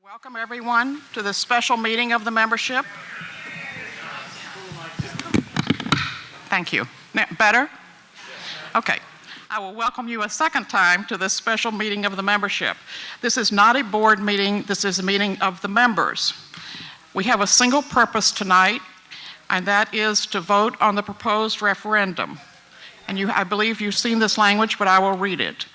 Welcome everyone to this special meeting of the membership. Thank you. Better? Okay. I will welcome you a second time to this special meeting of the membership. This is not a board meeting, this is a meeting of the members. We have a single purpose tonight, and that is to vote on the proposed referendum. And I believe you've seen this language, but I will read it.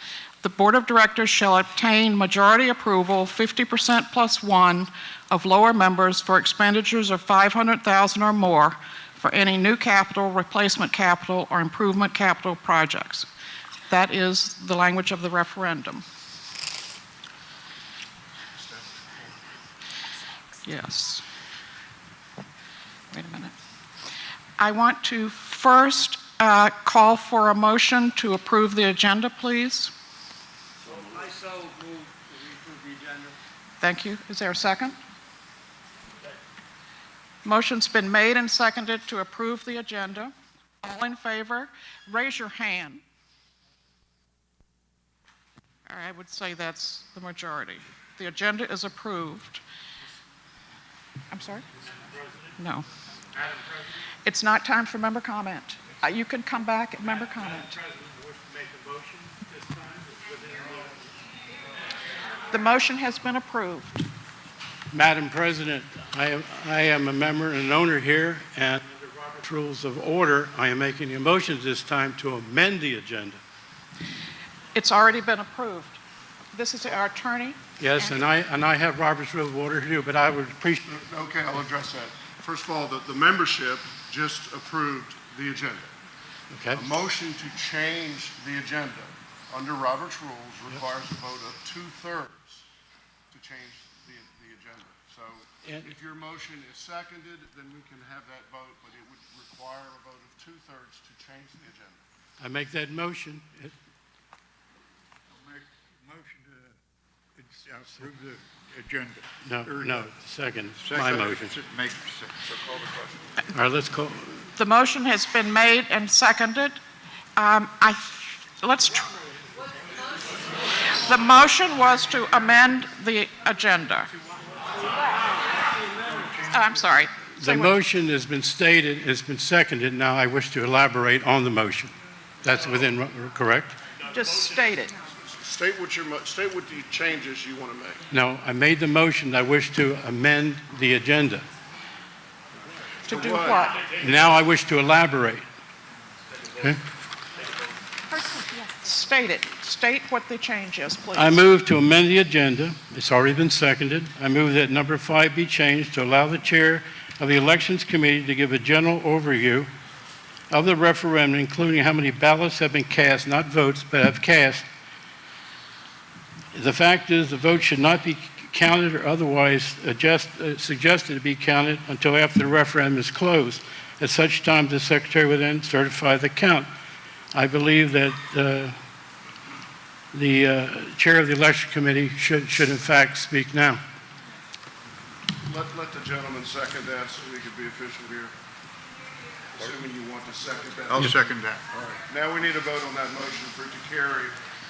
The Board of Directors shall obtain majority approval, 50% plus one, of lower members for expenditures of $500,000 or more for any new capital, replacement capital, or improvement capital projects. That is the language of the referendum. Yes. Wait a minute. I want to first call for a motion to approve the agenda, please. I so move to approve the agenda. Thank you. Is there a second? Motion's been made and seconded to approve the agenda. All in favor, raise your hand. I would say that's the majority. The agenda is approved. I'm sorry? No. It's not time for member comment. You can come back at member comment. The motion has been approved. Madam President, I am a member and an owner here, and under Robert's Rules of Order, I am making a motion this time to amend the agenda. It's already been approved. This is our attorney. Yes, and I have Robert's Rules of Order too, but I would appreciate. Okay, I'll address that. First of all, the membership just approved the agenda. Okay. A motion to change the agenda under Robert's Rules requires a vote of 2/3 to change the agenda. So if your motion is seconded, then we can have that vote, but it would require a vote of 2/3 to change the agenda. I make that motion. I'll make a motion to approve the agenda. No, second. My motion. Call the question. All right, let's call. The motion has been made and seconded. The motion was to amend the agenda. I'm sorry. The motion has been stated, has been seconded. Now I wish to elaborate on the motion. That's correct? Just state it. State what the changes you want to make. No, I made the motion. I wish to amend the agenda. To do what? Now I wish to elaborate. Okay? State it. State what the change is, please. I move to amend the agenda. It's already been seconded. I move that number 5 be changed to allow the chair of the Elections Committee to give a general overview of the referendum, including how many ballots have been cast, not votes, but have cast. The fact is the vote should not be counted or otherwise suggested to be counted until after the referendum is closed. At such time, the Secretary will then certify the count. I believe that the chair of the Election Committee should in fact speak now. Let the gentleman second that so we can be official here. Assuming you want to second that. I'll second that. All right. Now we need a vote on that motion for it to carry.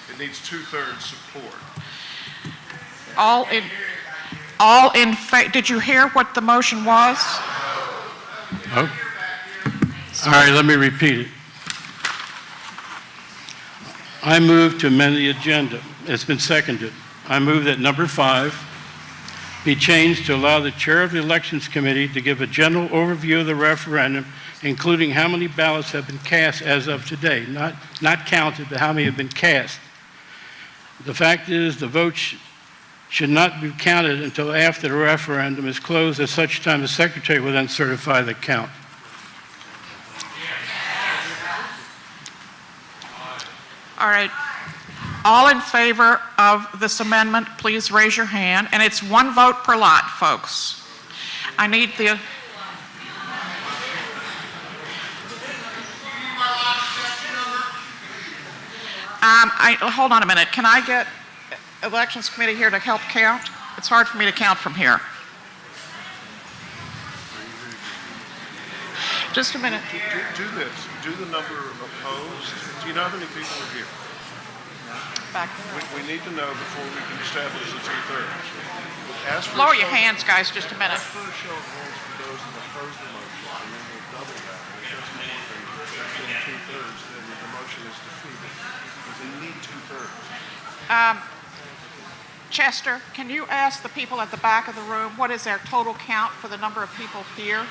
It needs 2/3 support. All in favor. Did you hear what the motion was? Oh. All right, let me repeat it. I move to amend the agenda. It's been seconded. I move that number 5 be changed to allow the chair of the Elections Committee to give a general overview of the referendum, including how many ballots have been cast as of today. Not counted, but how many have been cast. The fact is the vote should not be counted until after the referendum is closed. At such time, the Secretary will then certify the count. All right. All in favor of this amendment, please raise your hand. And it's 1 vote per lot, folks. I need the... hold on a minute. Can I get Elections Committee here to help count? It's hard for me to count from here. Just a minute. Do this. Do the number opposed. Do you know how many people are here? back there. We need to know before we can establish the two-thirds. Ask for a Lower your show- hands, guys, just a minute. Ask for a show of hands for those that oppose the motion, and then we'll double that. If it's more than two-thirds, then the motion is defeated. Because they need two-thirds. Chester, can you ask the people at the back of the room, what is their total count for the number of people here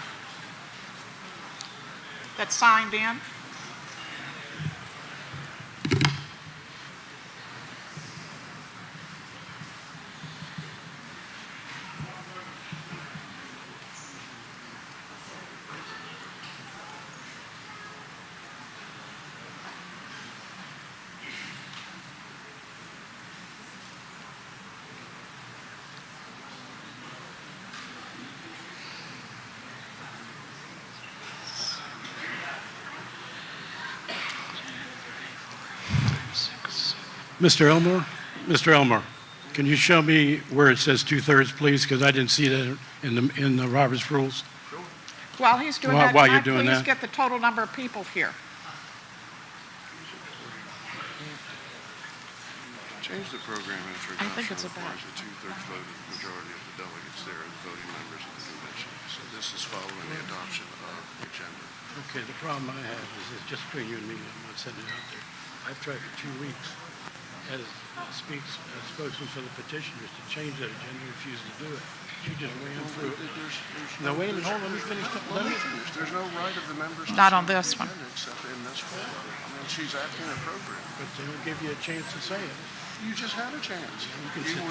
that signed in? Mr. Elmore? Mr. Elmore, can you show me where it says two-thirds, please? Because I didn't see that in the Roberts rules. While he's doing While- that, while can you're I doing please that. get the total number of people here? Change the program after I think adoption it's about- requires a two-thirds vote of the majority of the delegates there and voting members of the convention. So this is following the adoption of the agenda. Okay, the problem I have is it's just between you and me. I'm not sending it out there. I've tried for 2 weeks as spokesman for the petitioners to change that agenda, refused to do it. She just ran through it. Now, wait a minute, hold on, let me finish. There's no right of the members to Not on change the this one. agenda except in this form. I mean, she's acting appropriate. But they don't give you a chance to say it. You just had a chance.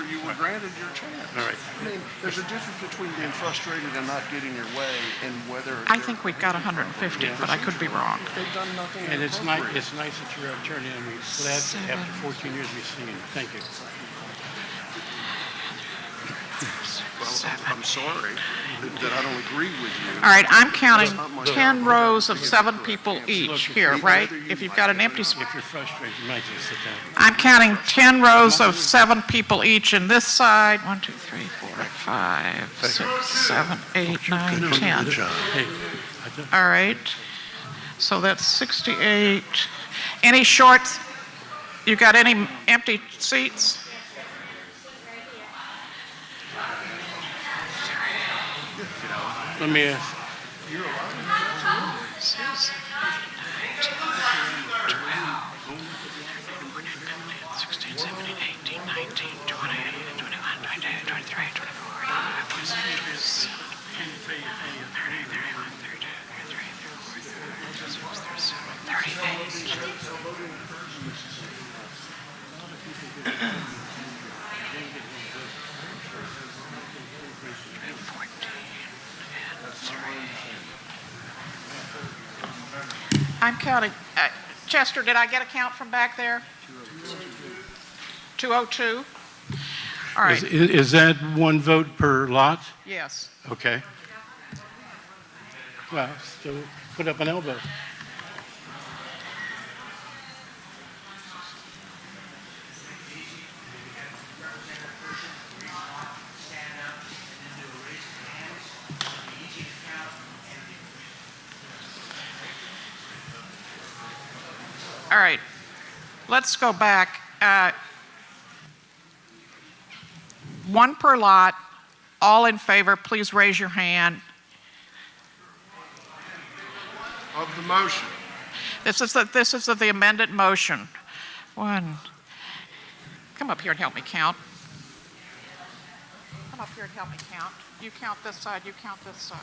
You were granted your chance. All right. I mean, there's a difference between being frustrated and not getting your way and whether. I think we've got 150, but I could be wrong. They've done nothing And it's inappropriate. nice that you're turning in. We're glad to, after 14 years we've seen you. Thank you. Well, I'm sorry that I don't agree with you. All right, I'm counting 10 rows of 7 people each here, right? If you've got an empty spot. If you're frustrated, you might just sit down. I'm counting 10 rows of 7 people each in this side. 1, 2, 3, 4, 5, 6, 7, 8, 9, 10. Hey, All right. So that's 68. Any shorts? You got any empty seats? let me ask. 16, 17, 18, 19, 20, 21, 22, 23, 24, 25, 26, 27, 30, 31, 32, 33, 34, 36, 37, 38. I'm counting. Chester, did I get a count from back there? 202? All right, Is that one vote per lot? yes. Okay. Well, still put up an elbow. All right, let's go back. One per lot. All in favor, please raise your hand. Of the motion. This is the amended motion. One. Come up here and help me count. Come up here and help me count. You count this side, you count this side.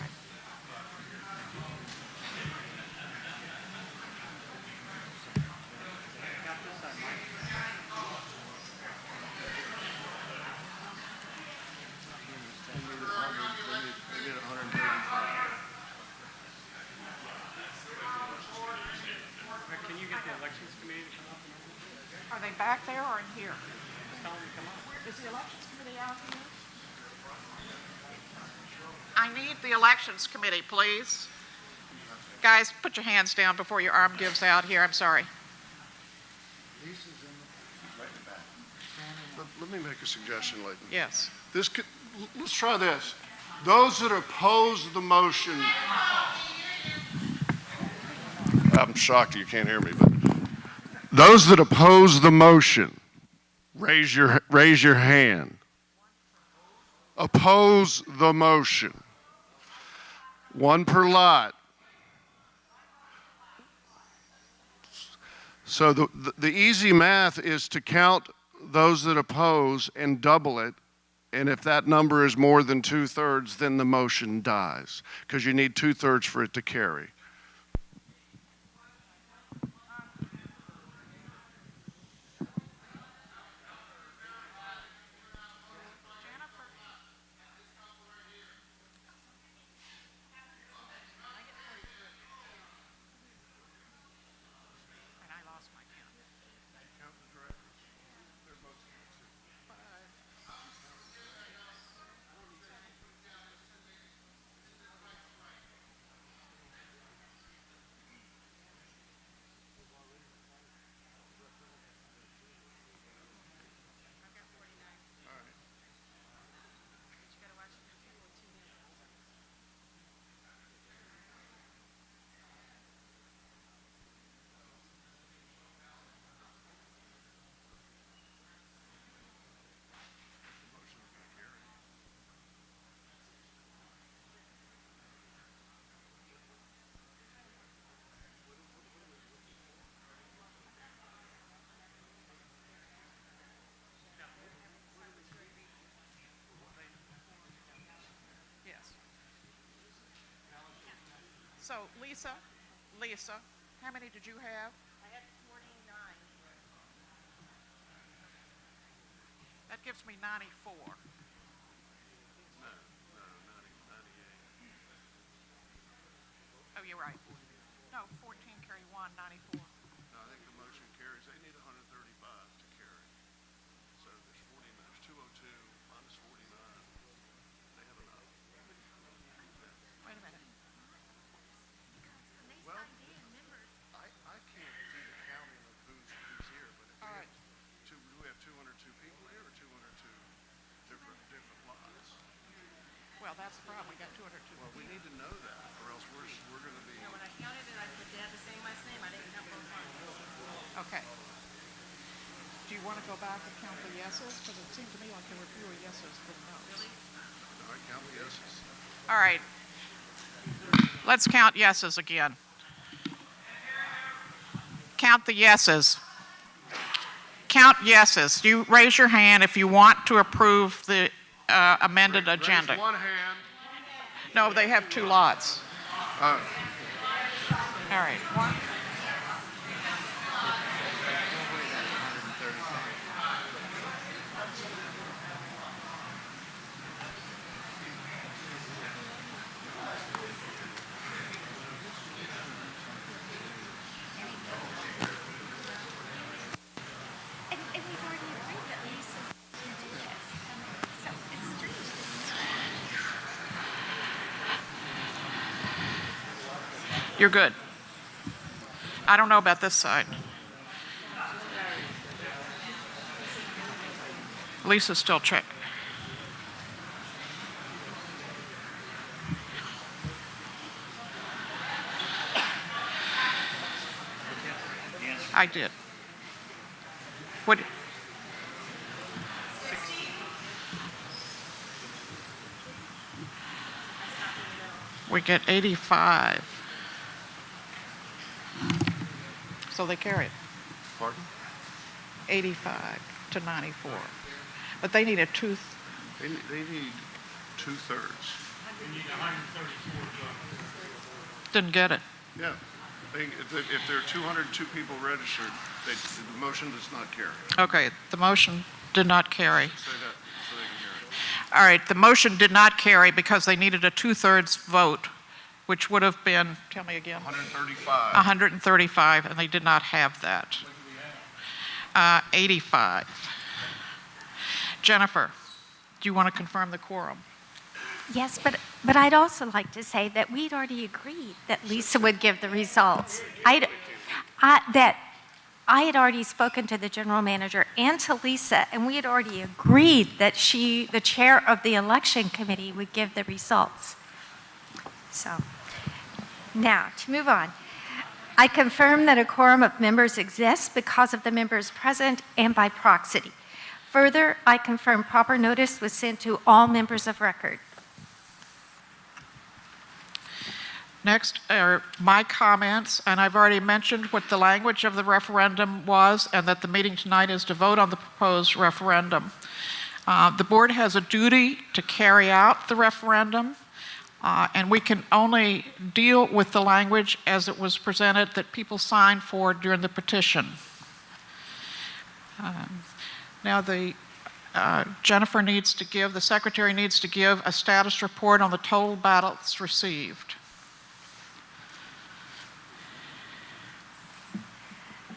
Can you get the elections committee to come up? Are they back there or in here? Is the elections committee out here? I need the elections committee, please. Guys, put your hands down before your arm gives out here. I'm sorry. Let me make a suggestion, Leighton. Yes. Let's try this. Those that oppose the motion. I'm shocked you can't hear me, but those that oppose the motion raise your hand. Oppose the motion. One per lot. So the easy math is to count those that oppose and double it. And if that number is more than 2/3, then the motion dies, because you need 2/3 for it to carry. Yes. So Lisa, how many did you have? I had 49. That gives me 94. Oh, you're right. No, 14 carry 1, 94. No, I think the motion carries. They need 135 to carry. So there's 202 minus 49. They have enough. Wait a minute. Well, I can't do the counting of who's here, but if All right. do we have 202 people here or 202 different lots? Well, that's the problem. We got 202. Well, we need to know that, or else we're going to be. When I counted it, I put Dad the same last name. I didn't count both lines. Okay. Do you want to go back and count the yeses? Because it seemed to me like there were fewer yeses than noes. Really? All right, count the yeses. All right. Let's count yeses again. Count the yeses. Count yeses. You raise your hand if you want to approve the amended agenda. Raise one hand. No, they have 2 lots. All right. One. And we've already agreed that Lisa can do this. So it's strange. You're good. I don't know about this side. Lisa's still checking. I did. What? We get 85. So they carry it. Pardon? 85 to 94. But they need a They need 2/3. didn't get it. Yeah. If there are 202 people registered, the motion does not carry. Okay, the motion did not carry. Say that so they can hear it. All right, the motion did not carry because they needed a 2/3 vote, which would have been, tell me again, 135. 135, and they did not have that. 85. Jennifer, do you want to confirm the quorum? Yes, but I'd also like to say that we'd already agreed that Lisa would give the results. That I had already spoken to the general manager and to Lisa, and we had already agreed that she, the chair of the election committee, would give the results. So, now, to move on. I confirm that a quorum of members exists because of the members present and by proxy. Further, I confirm proper notice was sent to all members of record. Next are my comments, and I've already mentioned what the language of the referendum was and that the meeting tonight is to vote on the proposed referendum. The board has a duty to carry out the referendum, and we can only deal with the language as it was presented that people signed for during the petition. Now, Jennifer needs to give, the secretary needs to give a status report on the total ballots received.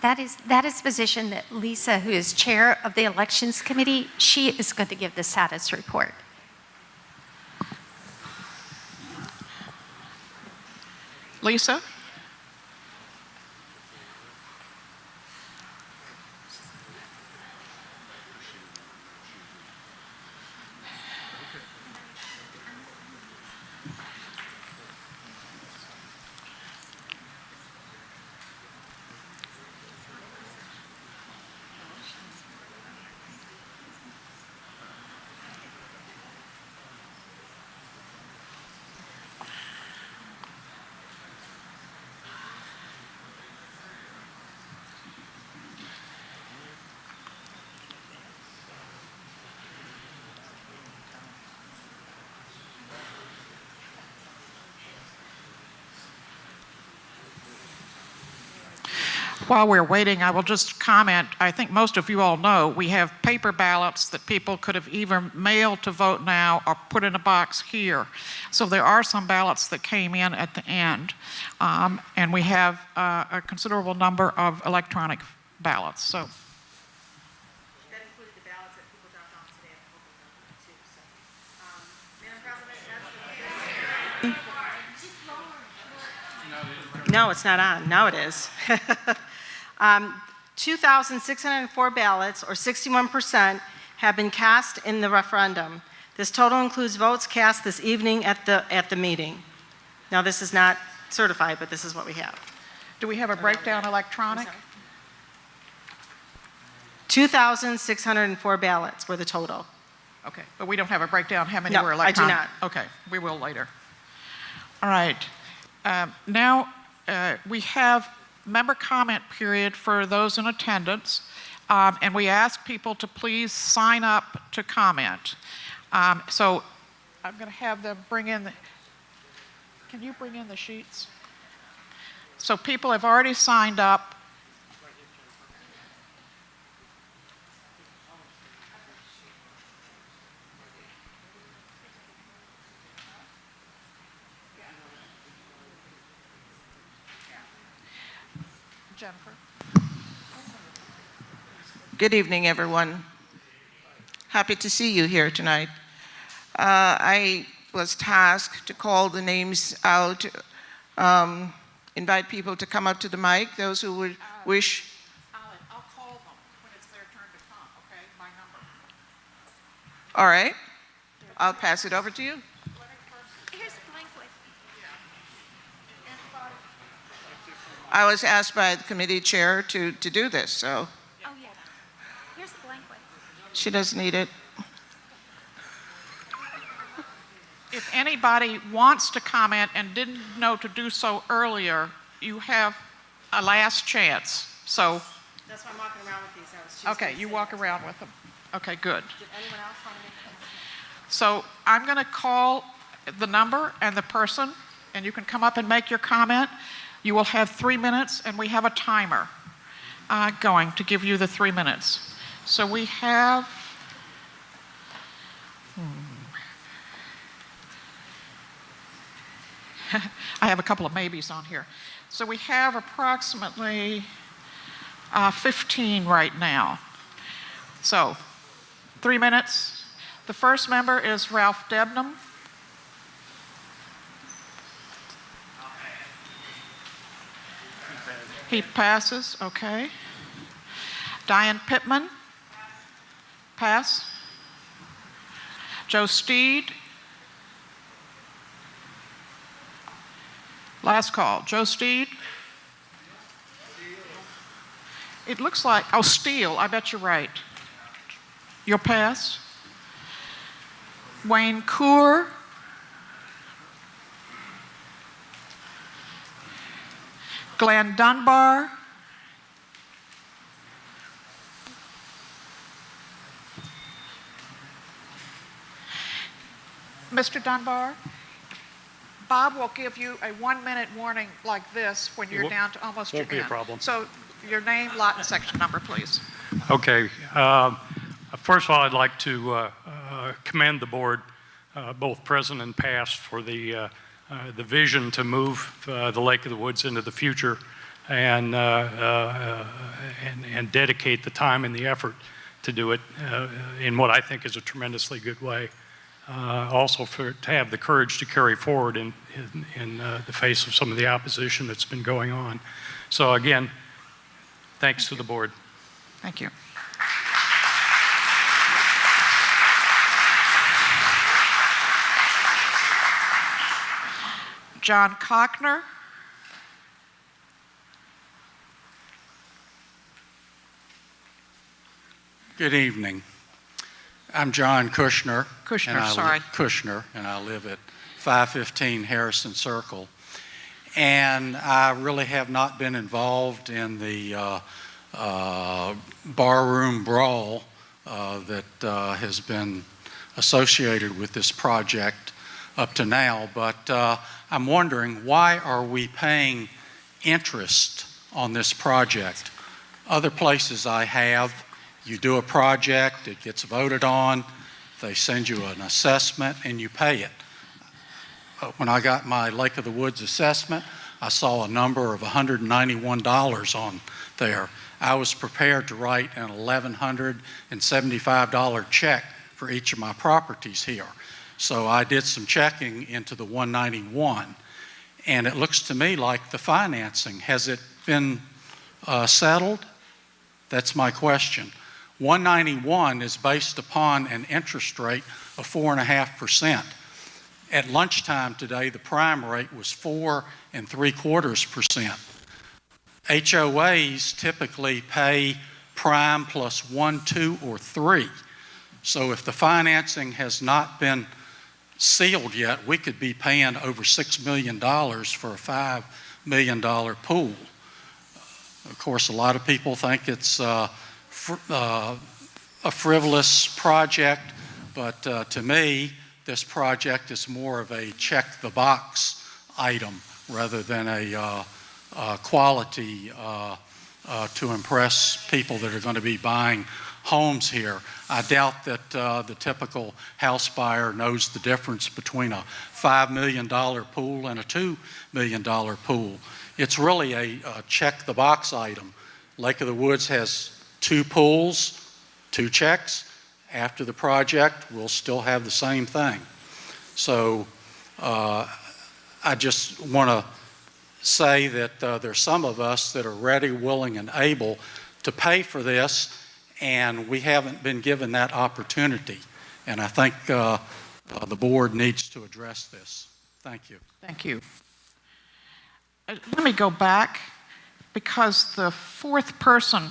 That is position that Lisa, who is chair of the elections committee, she is going to give the status report. Lisa? While we're waiting, I will just comment, I think most of you all know we have paper ballots that people could have either mailed to Vote Now or put in a box here. So there are some ballots that came in at the end, and we have a considerable number of electronic ballots. So. That included the ballots that people dropped off today at the Madam President, no, it's not on. Now it is. 2,604 ballots, or 61%, have been cast in the referendum. This total includes votes cast this evening at the meeting. Now, this is not certified, but this is what we have. Do we have a breakdown electronic? 2,604 ballots were the total. Okay, but we don't have a breakdown how many No, were I do electronic? not. Okay, we will later. All right. Now we have member comment period for those in attendance, and we ask people to please sign up to comment. So I'm going to have them bring in can you bring in the sheets? So people have already signed up. Jennifer. Good evening, everyone. Happy to see you here tonight. I was tasked to call the names out, invite people to come up to the mic, those who would wish. I'll call them when it's their turn to come, okay? My number. All right. I'll pass it over to you. Here's the blank one. I was asked by the committee chair to do this, so Oh, yeah. Here's the blank one. she doesn't need it. If anybody wants to comment and didn't know to do so earlier, you have a last chance. So, That's why I'm walking around with these. I was just okay, gonna you say walk that. around with them. Okay, good. Did anyone else want to make So I'm going to call the number and the person, and you can come up and make your comment. You will have 3 minutes, and we have a timer going to give you the 3 minutes. So we have, I have a couple of maybes on here. So we have approximately 15 right now. So 3 minutes. The first member is Ralph Debnam. He passes, okay. Diane Pittman? Pass. Joe Steed? Last call. Joe Steed? It looks like, oh, Steele, I bet you're right. You'll pass. Wayne Coor. Glenn Dunbar. Mr. Dunbar, Bob will give you a 1-minute warning like this when you're down to almost your end. Won't be a problem. So your name, lot, and section number, please. Okay. First of all, I'd like to commend the board, both present and past, for the vision to move the Lake of the Woods into the future and dedicate the time and the effort to do it in what I think is a tremendously good way. Also to have the courage to carry forward in the face of some of the opposition that's been going on. So again, thanks to the board. Thank you. John Cochner. Good evening. I'm John Kushner. Kushner, And I live at 515 Harrison Circle. And I really have not been involved in the barroom brawl that has been associated with this project up to now. But I'm wondering, why are we paying interest on this project? Other places I have, you do a project, it gets voted on, they send you an assessment, and you pay it. When I got my Lake of the Woods assessment, I saw a number of $191 on there. I was prepared to write an $1,175 check for each of my properties here. So I did some checking into the 191, and it looks to me like the financing, has it been settled? That's my question. 191 is based upon an interest rate of 4.5%. At lunchtime today, the prime rate was 4.75%. HOAs typically pay prime plus 1, 2, or 3. So if the financing has not been sealed yet, we could be paying over $6 million for a $5 million pool. Of course, a lot of people think it's a frivolous project, but to me, this project is more of a check-the-box item rather than a quality to impress people that are going to be buying homes here. I doubt that the typical house buyer knows the difference between a $5 million pool and a $2 million pool. It's really a check-the-box item. Lake of the Woods has 2 pools, 2 checks. After the project, we'll still have the same thing. So I just want to say that there's some of us that are ready, willing, and able to pay for this, and we haven't been given that opportunity. And I think the board needs to address this. Thank you. Thank you. Let me go back, because the fourth person,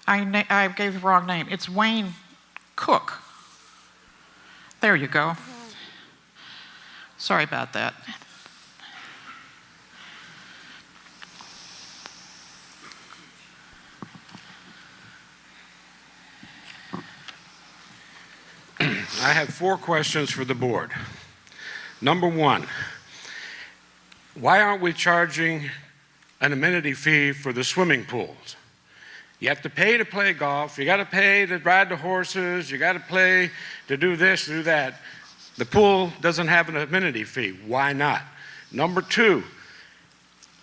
I gave the wrong name. It's Wayne Cook. There you go. Sorry about that. I have 4 questions for the board. Number 1, why aren't we charging an amenity fee for the swimming pools? You have to pay to play golf, you got to pay to ride the horses, you got to pay to do this, do that. The pool doesn't have an amenity fee. Why not? Number 2,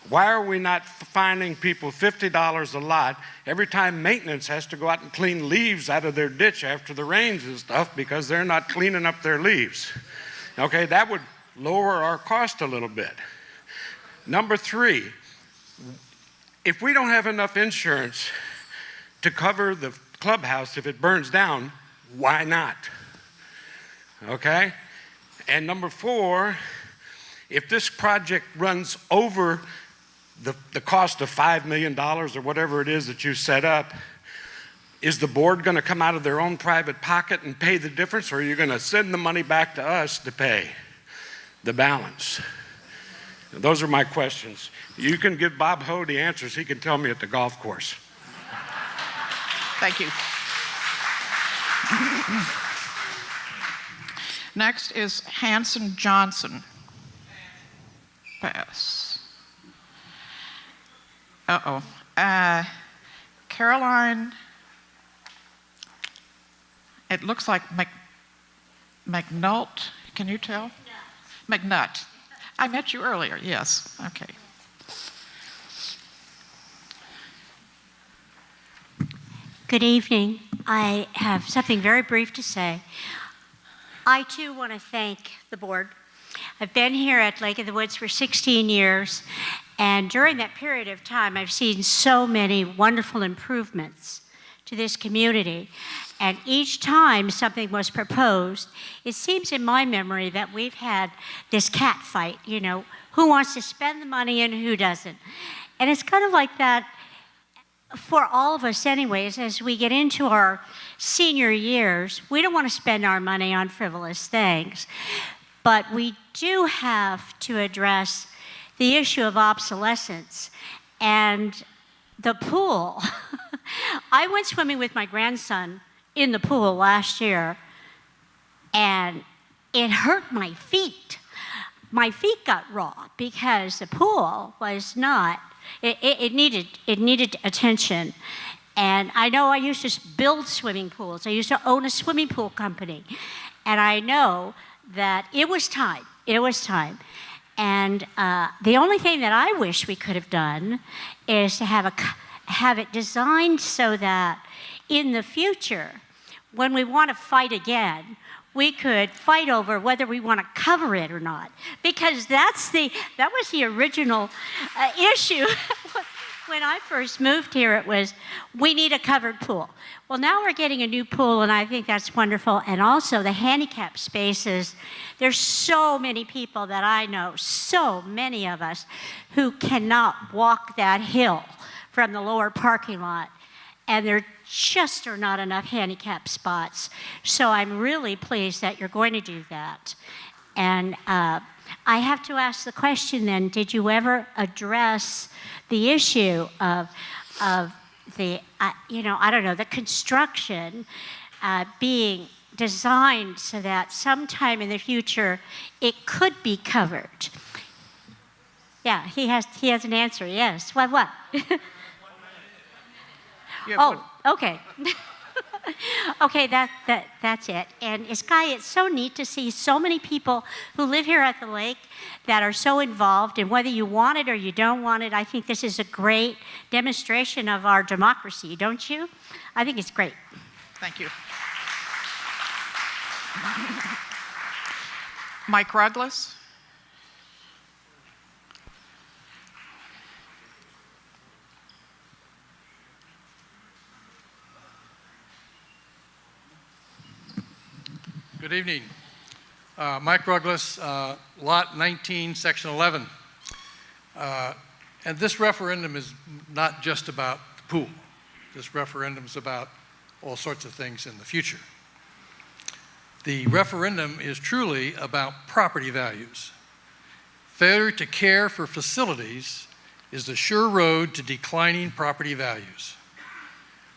why are we not fining people $50 a lot every time maintenance has to go out and clean leaves out of their ditch after the rains and stuff because they're not cleaning up their leaves? Okay, that would lower our cost a little bit. Number 3, if we don't have enough insurance to cover the clubhouse if it burns down, why not? Okay? And number 4, if this project runs over the cost of $5 million or whatever it is that you set up, is the board going to come out of their own private pocket and pay the difference, or are you going to send the money back to us to pay the balance? Those are my questions. You can give Bob Ho the answers. He can tell me at the golf course. Thank you. Next is Hanson Johnson. Pass. Uh-oh. Caroline, it looks like McNult. Can you tell? No. McNutt. I met you earlier, yes. Okay. Good evening. I have something very brief to say. I too want to thank the board. I've been here at Lake of the Woods for 16 years, and during that period of time, I've seen so many wonderful improvements to this community. And each time something was proposed, it seems in my memory that we've had this cat fight, you know, who wants to spend the money and who doesn't. And it's kind of like that for all of us anyways, as we get into our senior years. We don't want to spend our money on frivolous things, but we do have to address the issue of obsolescence and the pool. I went swimming with my grandson in the pool last year, and it hurt my feet. My feet got raw because the pool was not, it needed attention. And I know I used to build swimming pools. I used to own a swimming pool company. And I know that it was time. It was time. And the only thing that I wish we could have done is to have it designed so that in the future, when we want to fight again, we could fight over whether we want to cover it or not. Because that was the original issue. When I first moved here, it was, we need a covered pool. Well, now we're getting a new pool, and I think that's wonderful. And also the handicap spaces. There's so many people that I know, so many of us, who cannot walk that hill from the lower parking lot. And there just are not enough handicap spots. So I'm really pleased that you're going to do that. And I have to ask the question then, did you ever address the issue of the, I don't know, the construction being designed so that sometime in the future it could be covered? Yeah, he has an answer, yes. What? Oh, okay. Okay, that's it. And Sky, it's so neat to see so many people who live here at the lake that are so involved, and whether you want it or you don't want it, I think this is a great demonstration of our democracy, don't you? I think it's great. Thank you. Mike Ruglis. Good evening. Mike Ruglis, Lot 19, Section 11. And this referendum is not just about the pool. This referendum is about all sorts of things in the future. The referendum is truly about property values. Failure to care for facilities is the sure road to declining property values.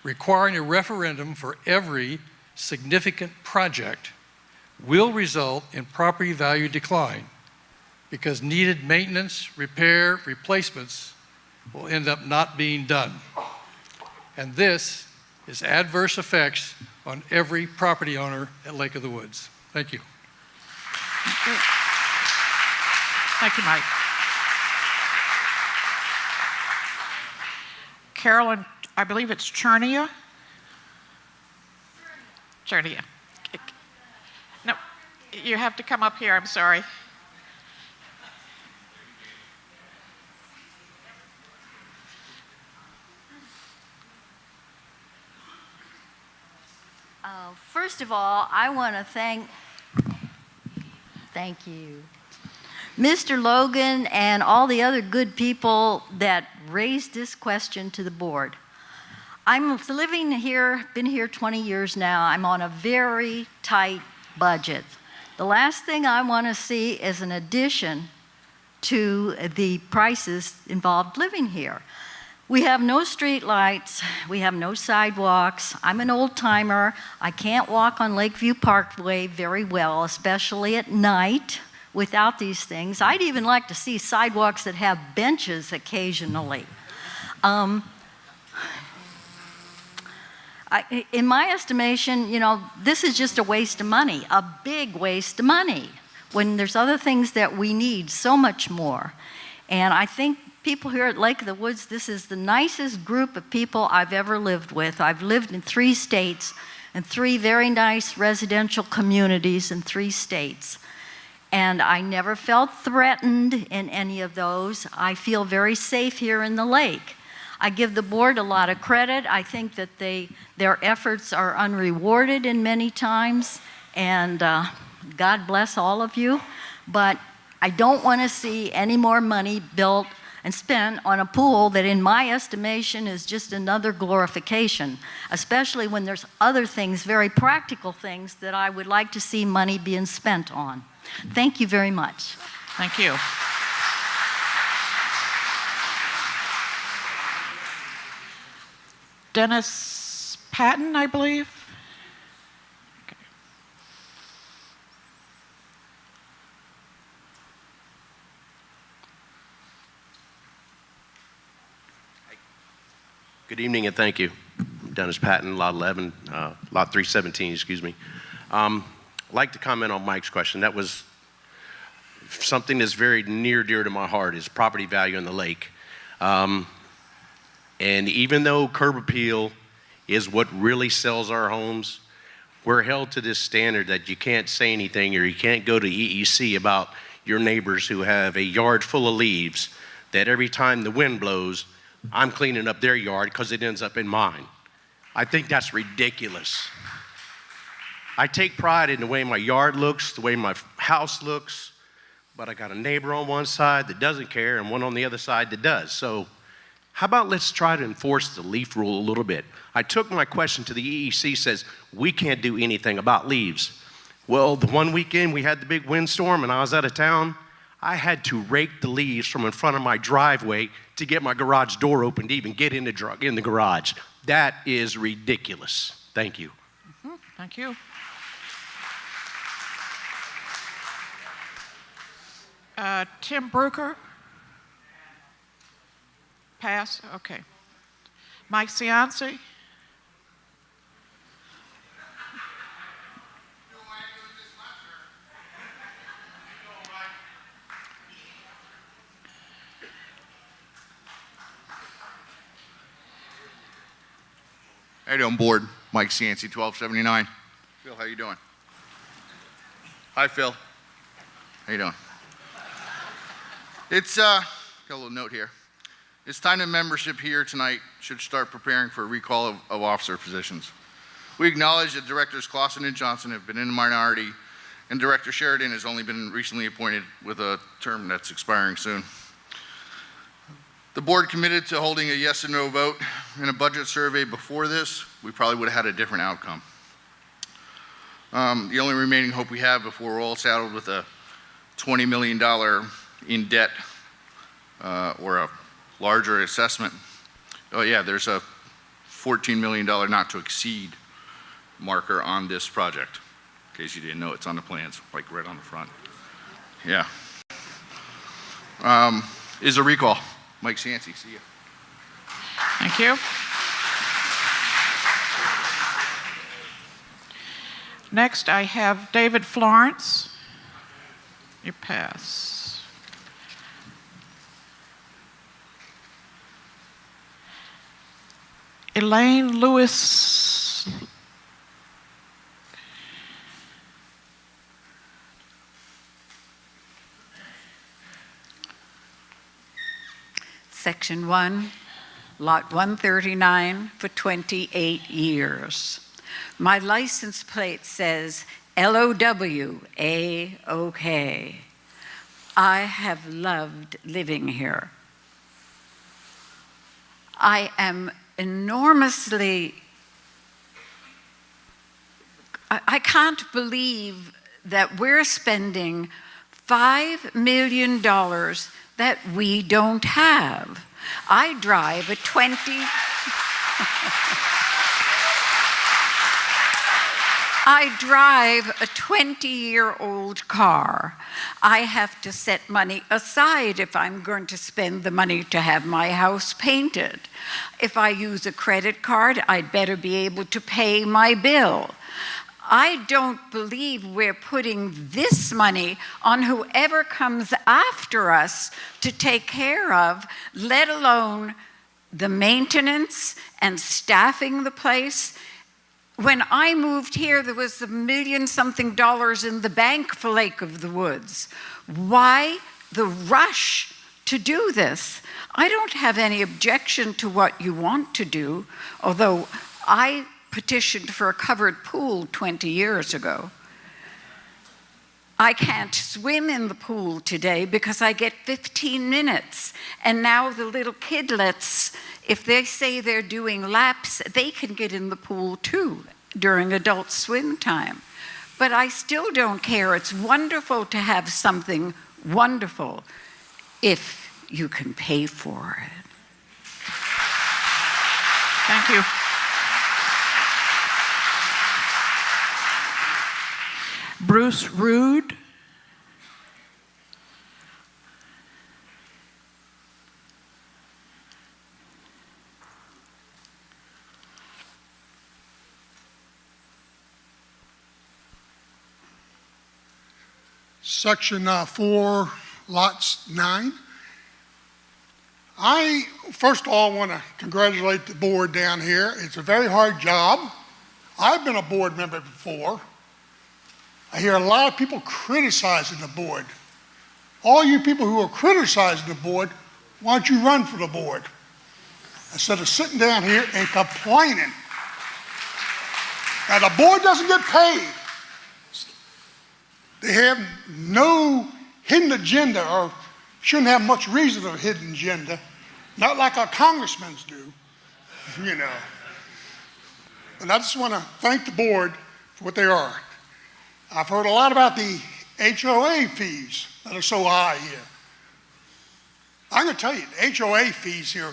Requiring a referendum for every significant project will result in property value decline because needed maintenance, repair, replacements will end up not being done. And this is adverse effects on every property owner at Lake of the Woods. Thank you. Thank you, Mike. Carolyn, I believe it's Chernia? Chernia. No, you have to come up here, I'm sorry. First of all, I want to thank you, Mr. Logan and all the other good people that raised this question to the board. I'm living here, been here 20 years now. I'm on a very tight budget. The last thing I want to see is an addition to the prices involved living here. We have no street lights, we have no sidewalks. I'm an old timer. I can't walk on Lakeview Parkway very well, especially at night without these things. I'd even like to see sidewalks that have benches occasionally. In my estimation, you know, this is just a waste of money, a big waste of money, when there's other things that we need so much more. And I think people here at Lake of the Woods, this is the nicest group of people I've ever lived with. I've lived in 3 states and 3 very nice residential communities in 3 states. And I never felt threatened in any of those. I feel very safe here in the lake. I give the board a lot of credit. I think that their efforts are unrewarded in many times, and God bless all of you. But I don't want to see any more money built and spent on a pool that in my estimation is just another glorification, especially when there's other things, very practical things, that I would like to see money being spent on. Thank you very much. Thank you. Dennis Patton, I believe. Okay. Good evening and thank you. Dennis Patton, Lot 11, Lot 317, excuse me. I'd like to comment on Mike's question. That was something that's very near dear to my heart, is property value in the lake. And even though curb appeal is what really sells our homes, we're held to this standard that you can't say anything or you can't go to EEC about your neighbors who have a yard full of leaves, that every time the wind blows, I'm cleaning up their yard because it ends up in mine. I think that's ridiculous. I take pride in the way my yard looks, the way my house looks, but I got a neighbor on one side that doesn't care and one on the other side that does. So how about let's try to enforce the leaf rule a little bit? I took my question to the EEC, says we can't do anything about leaves. Well, the one weekend we had the big windstorm and I was out of town, I had to rake the leaves from in front of my driveway to get my garage door open to even get in the garage. That is ridiculous. Thank you. Mm-hmm. Thank you. Tim Brucker? Pass? Okay. Mike Cianci? How you doing, board? Mike Cianci, 1279. Phil, how you doing? Hi, Phil. How you doing? It's, got a little note here. It's time that membership here tonight should start preparing for a recall of officer positions. We acknowledge that Directors Clausen and Johnson have been in the minority, and Director Sheridan has only been recently appointed with a term that's expiring soon. The board committed to holding a yes or no vote in a budget survey before this. We probably would have had a different outcome. The only remaining hope we have before we're all saddled with a $20 million in debt or a larger assessment. Oh yeah, there's a $14 million not to exceed marker on this project. In case you didn't know, it's on the plans, like right on the front. Yeah. Is a recall. Mike Cianci, see you. Thank you. Next, I have David Florence. You pass. Elaine Lewis. Section 1, Lot 139 for 28 years. My license plate says LOW, A-OK. I have loved living here. I am enormously, I can't believe that we're spending $5 million that we don't have. I drive a 20-year-old car. I have to set money aside if I'm going to spend the money to have my house painted. If I use a credit card, I'd better be able to pay my bill. I don't believe we're putting this money on whoever comes after us to take care of, let alone the maintenance and staffing the place. When I moved here, there was $1 million-something in the bank for Lake of the Woods. Why the rush to do this? I don't have any objection to what you want to do, although I petitioned for a covered pool 20 years ago. I can't swim in the pool today because I get 15 minutes. And now the little kidlets, if they say they're doing laps, they can get in the pool too during adult swim time. But I still don't care. It's wonderful to have something wonderful if you can pay for it. Thank you. Bruce Rude. Section 4, lots 9. I, first of all, want to congratulate the board down here. It's a very hard job. I've been a board member before. I hear a lot of people criticizing the board. All you people who are criticizing the board, why don't you run for the board? Instead of sitting down here and complaining. Now, the board doesn't get paid. They have no hidden agenda, or shouldn't have much reason of a hidden agenda, not like our congressmen do, you know. And I just want to thank the board for what they are. I've heard a lot about the HOA fees that are so high here. I'm going to tell you, the HOA fees here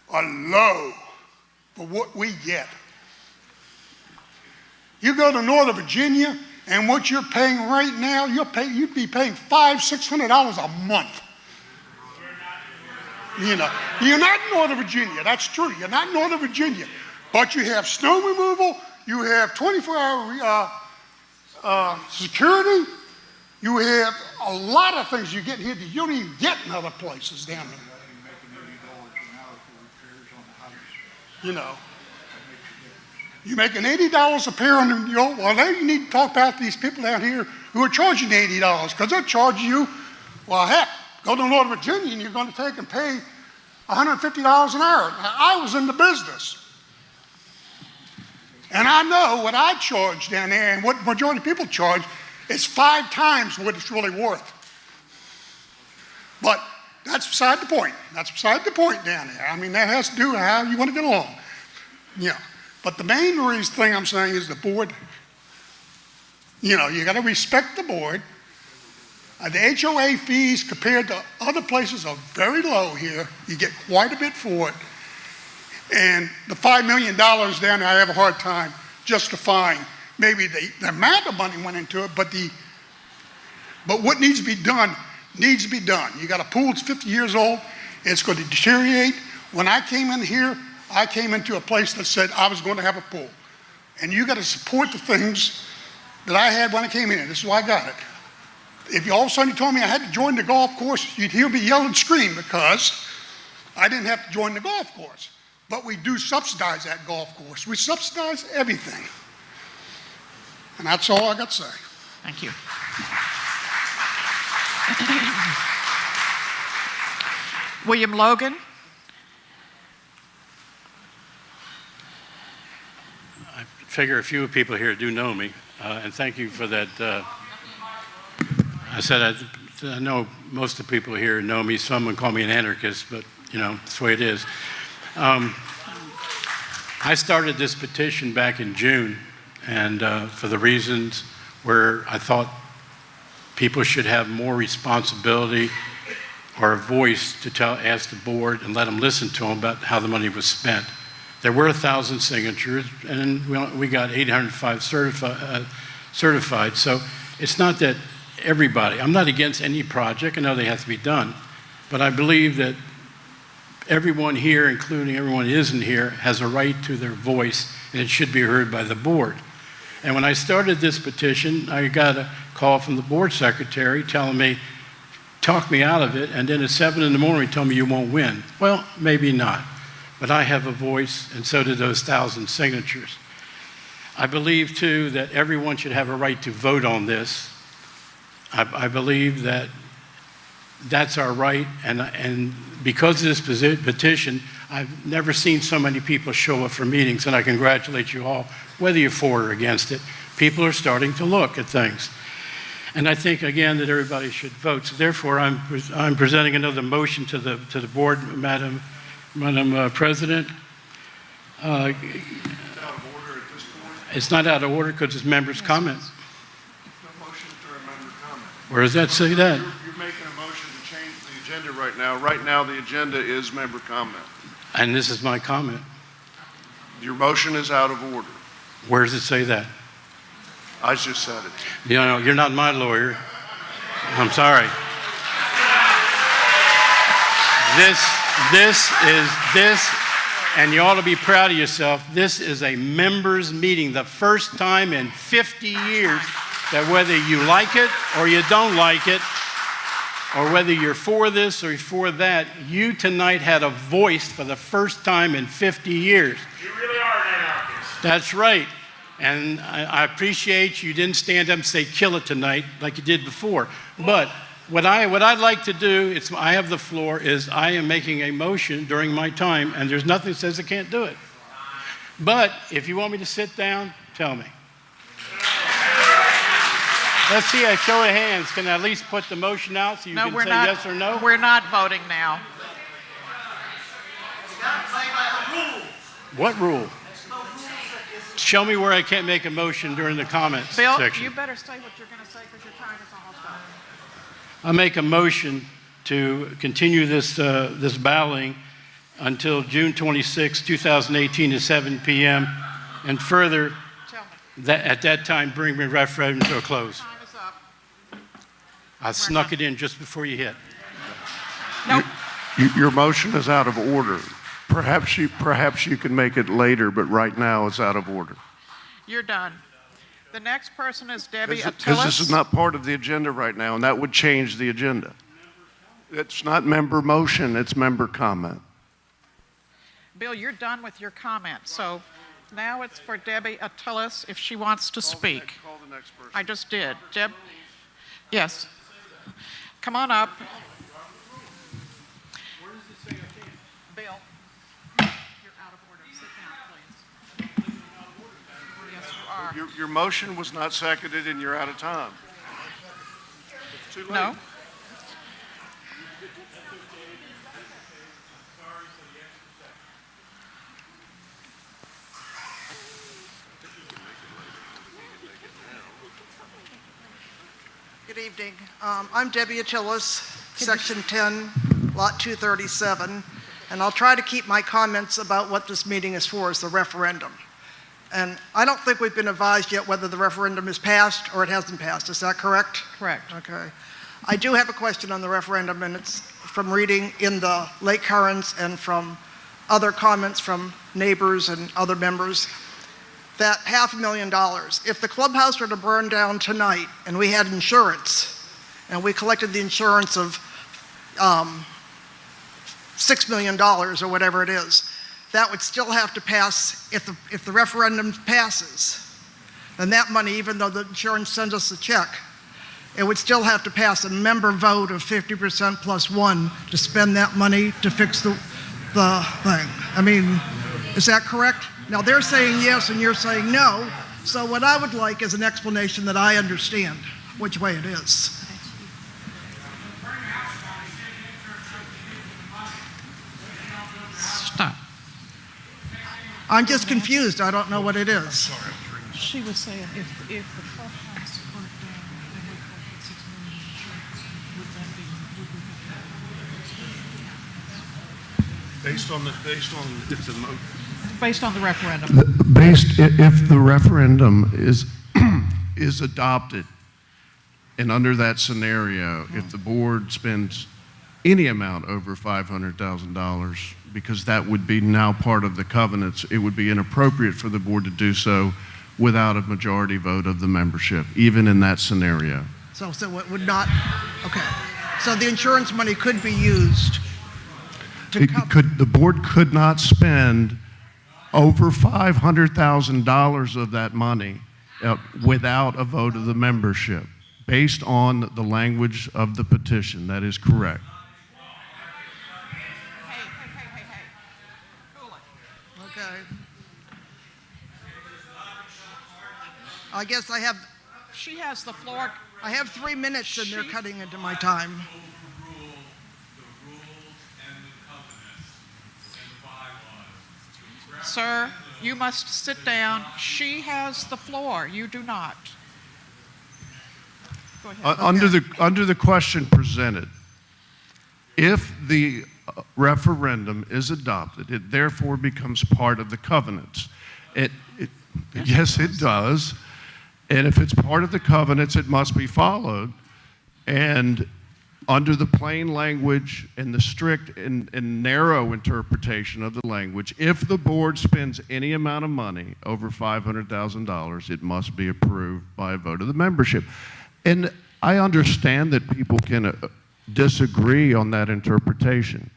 are low for what we get. You go to Northern Virginia, and what you're paying right now, you'd be paying $500-600 a month. You know, you're not in Northern Virginia. That's true. You're not in Northern Virginia, but you have snow removal. You have 24-hour security. You have a lot of things you get here that you don't even get in other places down there. You know, you're making $80 a pair on the, well, now you need to talk about these people down here who are charging $80 because they're charging you, well, heck, go to Northern Virginia and you're going to take and pay $150 an hour. Now, I was in the business. And I know what I charge down there and what majority of people charge is 5 times what it's really worth. But that's beside the point. That's beside the point down there. I mean, that has to do with how you want to get along. Yeah. But the main reason thing I'm saying is the board, you know, you got to respect the board. The HOA fees compared to other places are very low here. You get quite a bit for it. And the $5 million down there, I have a hard time justifying maybe the amount of money went into it, but what needs to be done needs to be done. You got a pool that's 50 years old. It's going to deteriorate. When I came in here, I came into a place that said I was going to have a pool. And you got to support the things that I had when I came in. This is why I got it. If you all of a sudden you told me I had to join the golf course, you'd hear me yell and scream because I didn't have to join the golf course. But we do subsidize that golf course. We subsidize everything. And that's all I got to say. Thank you. William Logan. I figure a few people here do know me, and thank you for that. I said I know most of the people here know me. Some would call me an anarchist, but you know, that's the way it is. I started this petition back in June, and for the reasons where I thought people should have more responsibility or a voice to ask the board and let them listen to them about how the money was spent. There were 1,000 signatures, and we got 805 certified. So it's not that everybody, I'm not against any project, I know they have to be done, but I believe that everyone here, including everyone who isn't here, has a right to their voice, and it should be heard by the board. And when I started this petition, I got a call from the board secretary telling me, talk me out of it, and then at 7 in the morning he told me you won't win. Well, maybe not, but I have a voice, and so do those 1,000 signatures. I believe, too, that everyone should have a right to vote on this. I believe that that's our right, and because of this petition, I've never seen so many people show up for meetings, and I congratulate you all, whether you're for or against it. People are starting to look at things. And I think, again, that everybody should vote. So therefore, I'm presenting another motion to the board, Madam President. It's not out of order because it's members' comments. Where does that say that? You're making a motion to change the agenda right now. Right now, the agenda is member comment. And this is my comment. Your motion is out of order. Where does it say that? I just said it. You know, you're not my lawyer. I'm sorry. This, and you ought to be proud of yourself, this is a members' meeting, the first time in 50 years that whether you like it or you don't like it, or whether you're for this or for that, you tonight had a voice for the first time in 50 years. You really are an anarchist. That's right. And I appreciate you didn't stand up and say kill it tonight like you did before. But what I'd like to do, I have the floor, is I am making a motion during my time, and there's nothing that says I can't do it. But if you want me to sit down, tell me. Let's see a show of hands. Can I at least put the motion out so you can say yes or no? We're not voting now. What rule? Show me where I can't make a motion during the comments section. Bill, you better say what you're going to say because your time is almost up. I make a motion to continue this balloting until June 26, 2018 at 7 p.m. and further, at that time, bring the referendum to a close. Time is up. I snuck it in just before you hit. Nope. Your motion is out of order. Perhaps you can make it later, but right now it's out of order. You're done. The next person is Debbie Because this is Attilas. not part of the agenda right now, and that would change the agenda. It's not member motion, it's member comment. Bill, you're done with your comment. So now it's for Debbie Attilas if she wants to speak. Call the next person. I just did. Deb? Yes. Come on up. Bill, you're out of order. Sit down, please. Yes, you are. Your motion was not seconded, and you're out of time. It's too late. No? Good evening. I'm Debbie Attilas, Section 10, Lot 237, and I'll try to keep my comments about what this meeting is for, is the referendum. And I don't think we've been advised yet whether the referendum is passed or it hasn't passed. Is that correct? Correct. Okay. I do have a question on the referendum, and it's from reading in the late currents and from other comments from neighbors and other members, that $500,000, if the clubhouse were to burn down tonight and we had insurance, and we collected the insurance of $6 million or whatever it is, that would still have to pass if the referendum passes. And that money, even though the insurance sends us a check, it would still have to pass a member vote of 50% plus one to spend that money to fix the thing. I mean, is that correct? Now, they're saying yes and you're saying no, so what I would like is an explanation that I understand which way it is. Stop. I'm just confused. I don't know what it is. She was saying if the clubhouse burnt down and we collected $6 million in insurance, would that be, Based on, it's a based on the referendum? If the referendum is adopted, and under that scenario, if the board spends any amount over $500,000, because that would be now part of the covenants, it would be inappropriate for the board to do so without a majority vote of the membership, even in that scenario. So it would not, okay. So the insurance money could be used to cover. The board could not spend over $500,000 of that money without a vote of the membership, based on the language of the petition. That is correct. Okay. I guess I have, She has the floor. I have 3 minutes and they're cutting into my time. Sir, you must sit down. She has the floor. You do not. Go ahead. Under the question presented, if the referendum is adopted, it therefore becomes part of the covenants. Yes, it does. And if it's part of the covenants, it must be followed. And under the plain language and the strict and narrow interpretation of the language, if the board spends any amount of money over $500,000, it must be approved by a vote of the membership. And I understand that people can disagree on that interpretation.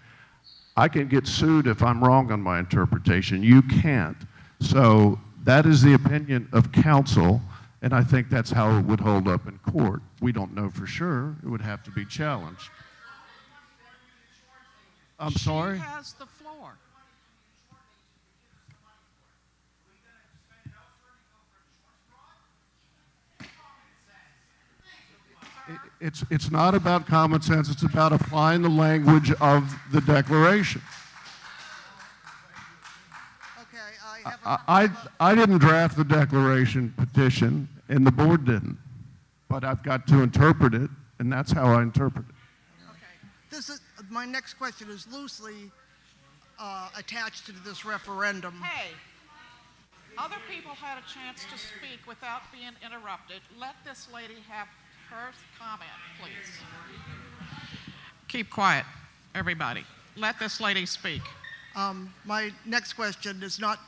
I can get sued if I'm wrong on my interpretation. You can't. So that is the opinion of counsel, and I think that's how it would hold up in court. We don't know for sure. It would have to be challenged. I'm sorry? She has the floor. It's not about common sense. It's about applying the language of the declaration. I didn't draft the declaration petition, and the board didn't. But I've got to interpret it, and that's how I interpret it. This is, my next question is loosely attached to this referendum. Hey, other people had a chance to speak without being interrupted. Let this lady have her comment, please. Keep quiet, everybody. Let this lady speak. My next question is not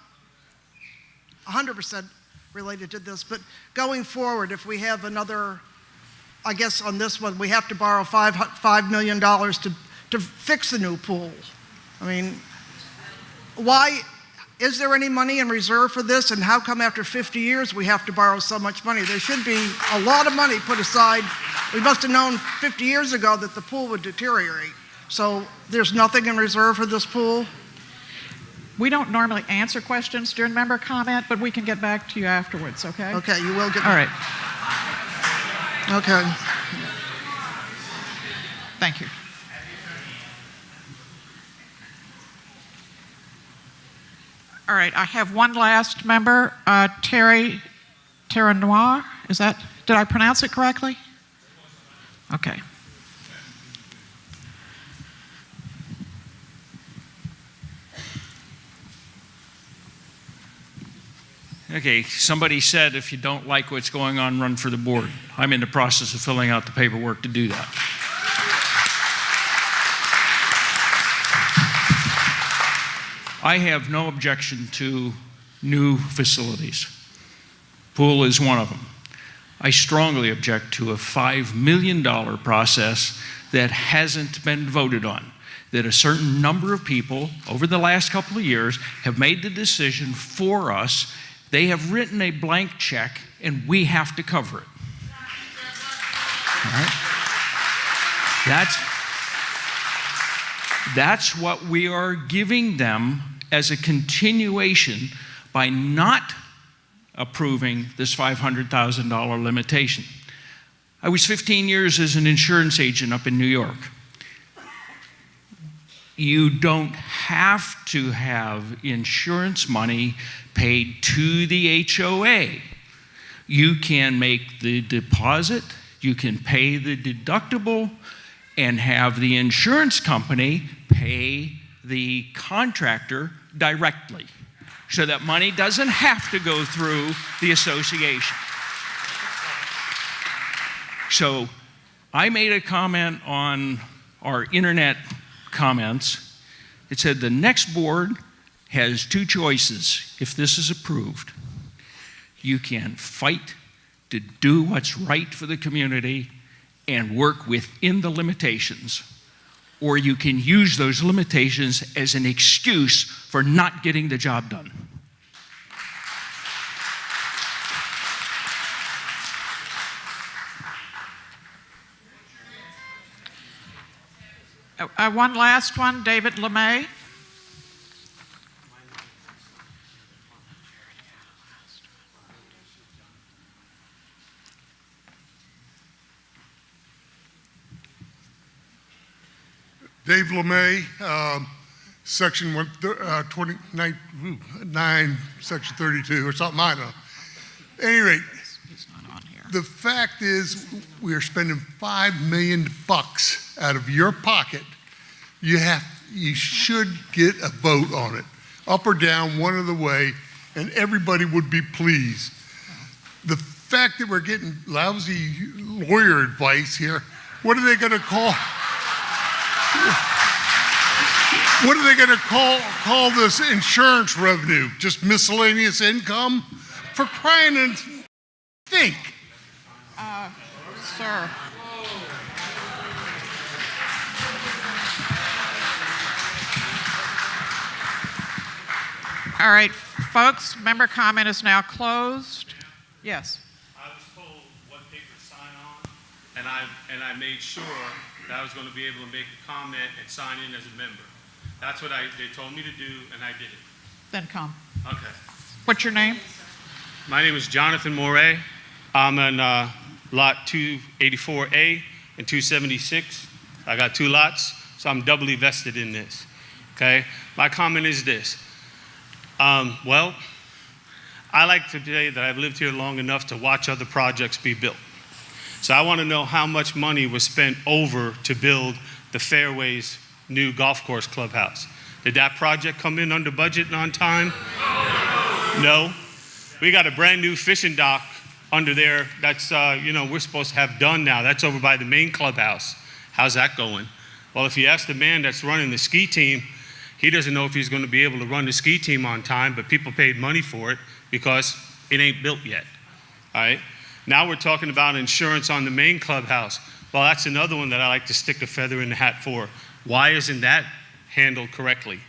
100% related to this, but going forward, if we have another, I guess on this one, we have to borrow $5 million to fix the new pool. I mean, why, is there any money in reserve for this? And how come after 50 years we have to borrow so much money? There should be a lot of money put aside. We must have known 50 years ago that the pool would deteriorate. So there's nothing in reserve for this pool? We don't normally answer questions during member comment, but we can get back to you afterwards, okay? Okay, you will get. All right. Okay. Thank you. All right, I have one last member, Terry Terranoir. Is that, did I pronounce it correctly? Okay. Okay, somebody said if you don't like what's going on, run for the board. I'm in the process of filling out the paperwork to do that. I have no objection to new facilities. Pool is one of them. I strongly object to a $5 million process that hasn't been voted on, that a certain number of people over the last couple of years have made the decision for us. They have written a blank check, and we have to cover it. All right? That's what we are giving them as a continuation by not approving this $500,000 limitation. I was 15 years as an insurance agent up in New York. you don't have to have insurance money paid to the HOA. You can make the deposit, you can pay the deductible, and have the insurance company pay the contractor directly. So that money doesn't have to go through the association. So I made a comment on our internet comments. It said the next board has two choices if this is approved. You can fight to do what's right for the community and work within the limitations, or you can use those limitations as an excuse for not getting the job done. One last one, David LeMay. Dave LeMay, Section 29, Section 32, or something, I don't know. At any rate, the fact is we are spending $5 million out of your pocket. You should get a vote on it, up or down, one or the way, and everybody would be pleased. The fact that we're getting lousy lawyer advice here, what are they going to call? What are they going to call this insurance revenue? Just miscellaneous income? For crying and think. Sir. All right, folks, member comment is now closed. Yes. I was told what paper to sign on, and I made sure that I was going to be able to make a comment and sign in as a member. That's what they told me to do, and I did it. Then come. Okay. What's your name? My name is Jonathan Moray. I'm on lot 284A and 276. I got two lots, so I'm doubly vested in this. Okay? My comment is this. Well, I like to say that I've lived here long enough to watch other projects be built. So I want to know how much money was spent over to build the Fairways new golf course clubhouse. Did that project come in under budget and on time? No. We got a brand new fishing dock under there that's, we're supposed to have done now. That's over by the main clubhouse. How's that going? Well, if you ask the man that's running the ski team, he doesn't know if he's going to be able to run the ski team on time, but people paid money for it because it ain't built yet. All right? Now we're talking about insurance on the main clubhouse. Well, that's another one that I like to stick a feather in the hat for. Why isn't that handled correctly?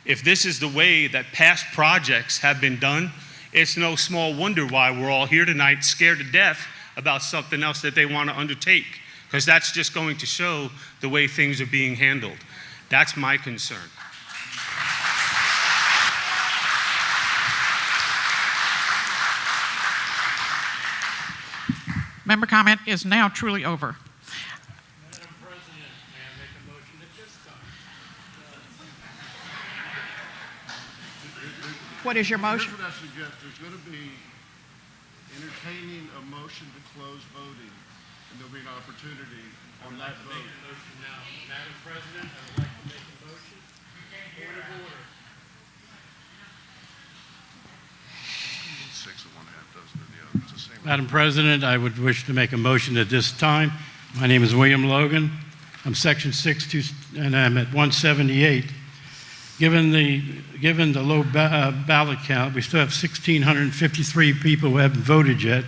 If this is the way that past projects have been done, it's no small wonder why we're all here tonight scared to death about something else that they want to undertake, because that's just going to show the way things are being handled. That's my concern. Member comment is now truly over. What is your motion? Here's what I suggest. There's going to be entertaining a motion to close voting, and there'll be an opportunity on that vote. Madam President, I would like to make a motion. Point of order. 6 of one, half dozen of the other. It's the same. Madam President, I would wish to make a motion at this time. My name is William Logan. I'm Section 6, and I'm at 178. Given the low ballot count, we still have 1,653 people who haven't voted yet.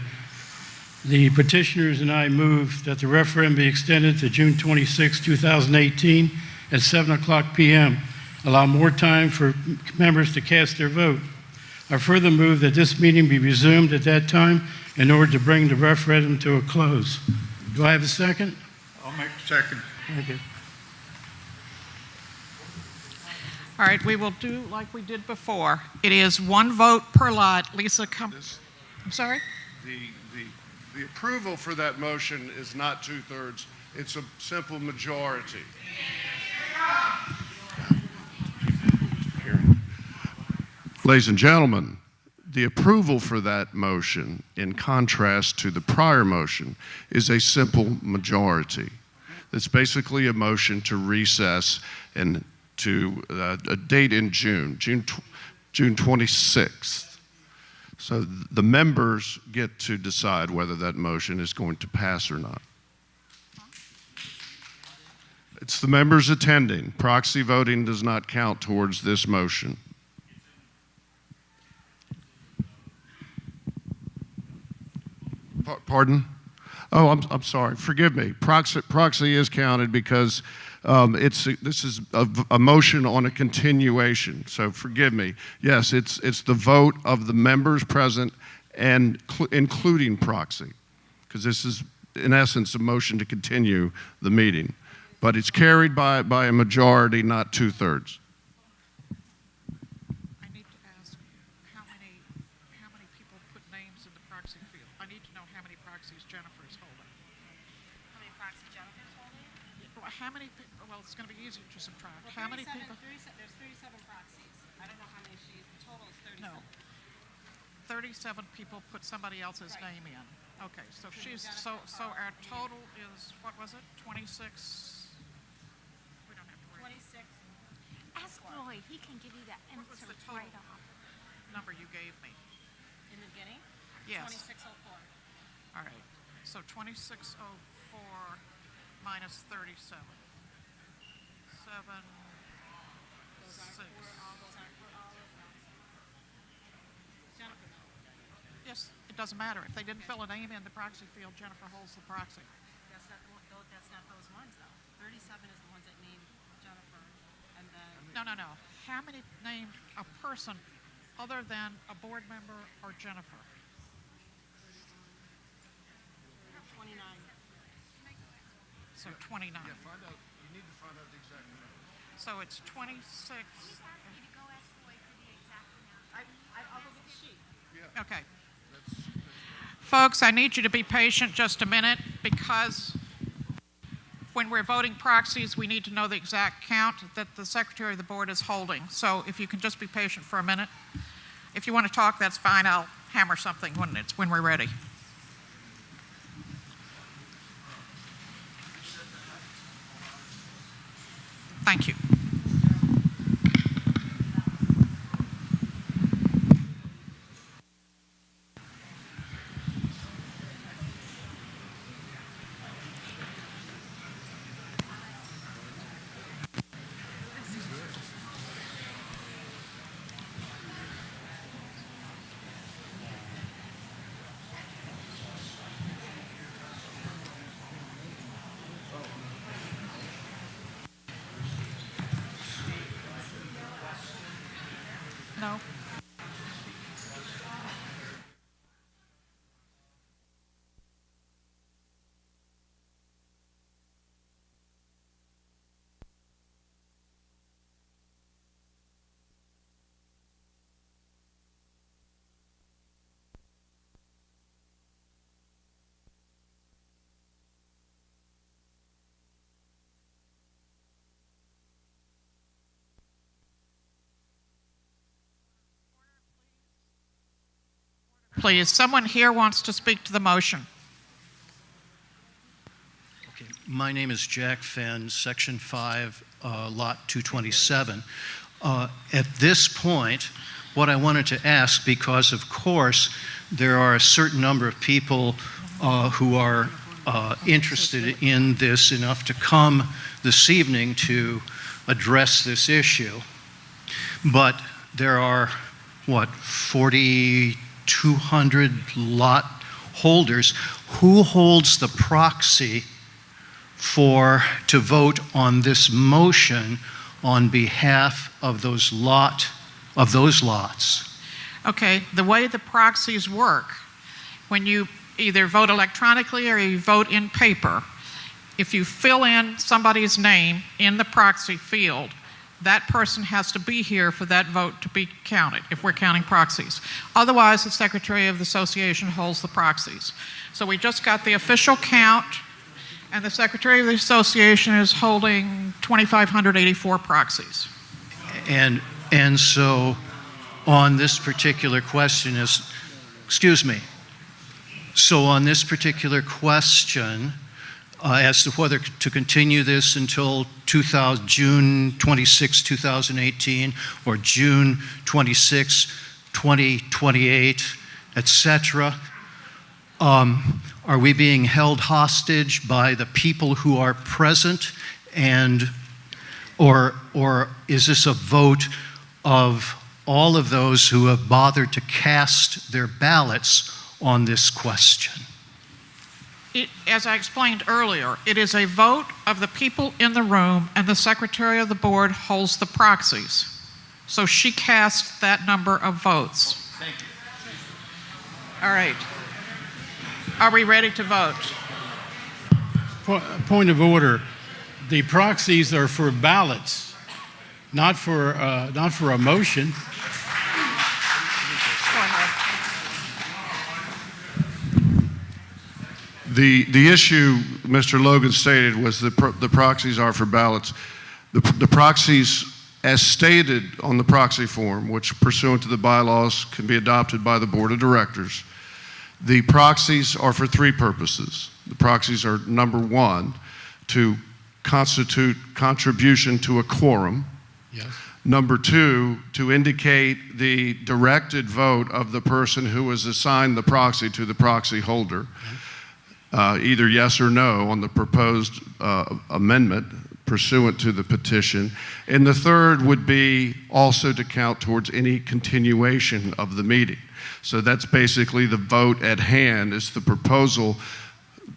The petitioners and I move that the referendum be extended to June 26, 2018 at 7:00 p.m. Allow more time for members to cast their vote. I further move that this meeting be resumed at that time in order to bring the referendum to a close. Do I have a second? I'll make a second. Thank you. All right, we will do like we did before. It is one vote per lot. Lisa, I'm sorry? The approval for that motion is not 2/3. It's a simple majority. Ladies and gentlemen, the approval for that motion, in contrast to the prior motion, is a simple majority. It's basically a motion to recess and to a date in June 26th. So the members get to decide whether that motion is going to pass or not. It's the members attending. Proxy voting does not count towards this motion. Pardon? Oh, I'm sorry. Forgive me. Proxy is counted because this is a motion on a continuation. So forgive me. Yes, it's the vote of the members present and including proxy, because this is in essence a motion to continue the meeting. But it's carried by a majority, not 2/3. I need to ask how many people put names in the proxy field. I need to know how many proxies Jennifer is holding. How many proxies Jennifer's holding? How many people, well, it's going to be easier to subtract. How many people? There's 37 proxies. I don't know how many the total is 37. No. 37 people put somebody else's name in. Okay, so so our total is, what was it, 26? We don't have to worry. 26. Ask Lloyd, he can give you that What was answer the total right off. number you gave me? In the beginning? Yes. 2604. All right, so 2604 minus 37. 7, 6. Jennifer. Yes, it doesn't matter. If they didn't fill a name in the proxy field, Jennifer holds the proxy. That's not those ones though. 37 is the ones that named Jennifer, and then. No. How many named a person other than a board member or Jennifer? 29. So 29. You need to find out the exact number. So it's 26. I'll go get the sheet. Okay. Folks, I need you to be patient just a minute, because when we're voting proxies, we need to know the exact count that the secretary of the board is holding. So if you can just be patient for a minute. If you want to talk, that's fine. I'll hammer something when we're ready. Thank you. No. Please, someone here wants to speak to the motion. Okay. My name is Jack Fenn, Section 5, Lot 227. At this point, what I wanted to ask, because of course there are a certain number of people who are interested in this enough to come this evening to address this issue, but there are, 4,200 lot holders. Who holds the proxy to vote on this motion on behalf of those lots? Okay, the way the proxies work, when you either vote electronically or you vote in paper, if you fill in somebody's name in the proxy field, that person has to be here for that vote to be counted, if we're counting proxies. Otherwise, the secretary of the association holds the proxies. So we just got the official count, and the secretary of the association is holding 2,584 proxies. And so on this particular question is, excuse me, so on this particular question, as to whether to continue this until June 26, 2018, or June 26, 2028, etc., are we being held hostage by the people who are present, or is this a vote of all of those who have bothered to cast their ballots on this question? As I explained earlier, it is a vote of the people in the room, and the secretary of the board holds the proxies. So she cast that number of votes. Thank you. All right. Are we ready to vote? Point of order. The proxies are for ballots, not for a motion. The issue Mr. Logan stated was the proxies are for ballots. The proxies, as stated on the proxy form, which pursuant to the bylaws can be adopted by the board of directors, the proxies are for three purposes. The proxies are, number one, to constitute contribution to a quorum. Yes. Number two, to indicate the directed vote of the person who has assigned the proxy to the proxy holder. Either yes or no on the proposed amendment pursuant to the petition. And the third would be also to count towards any continuation of the meeting. So that's basically the vote at hand, is the proposal,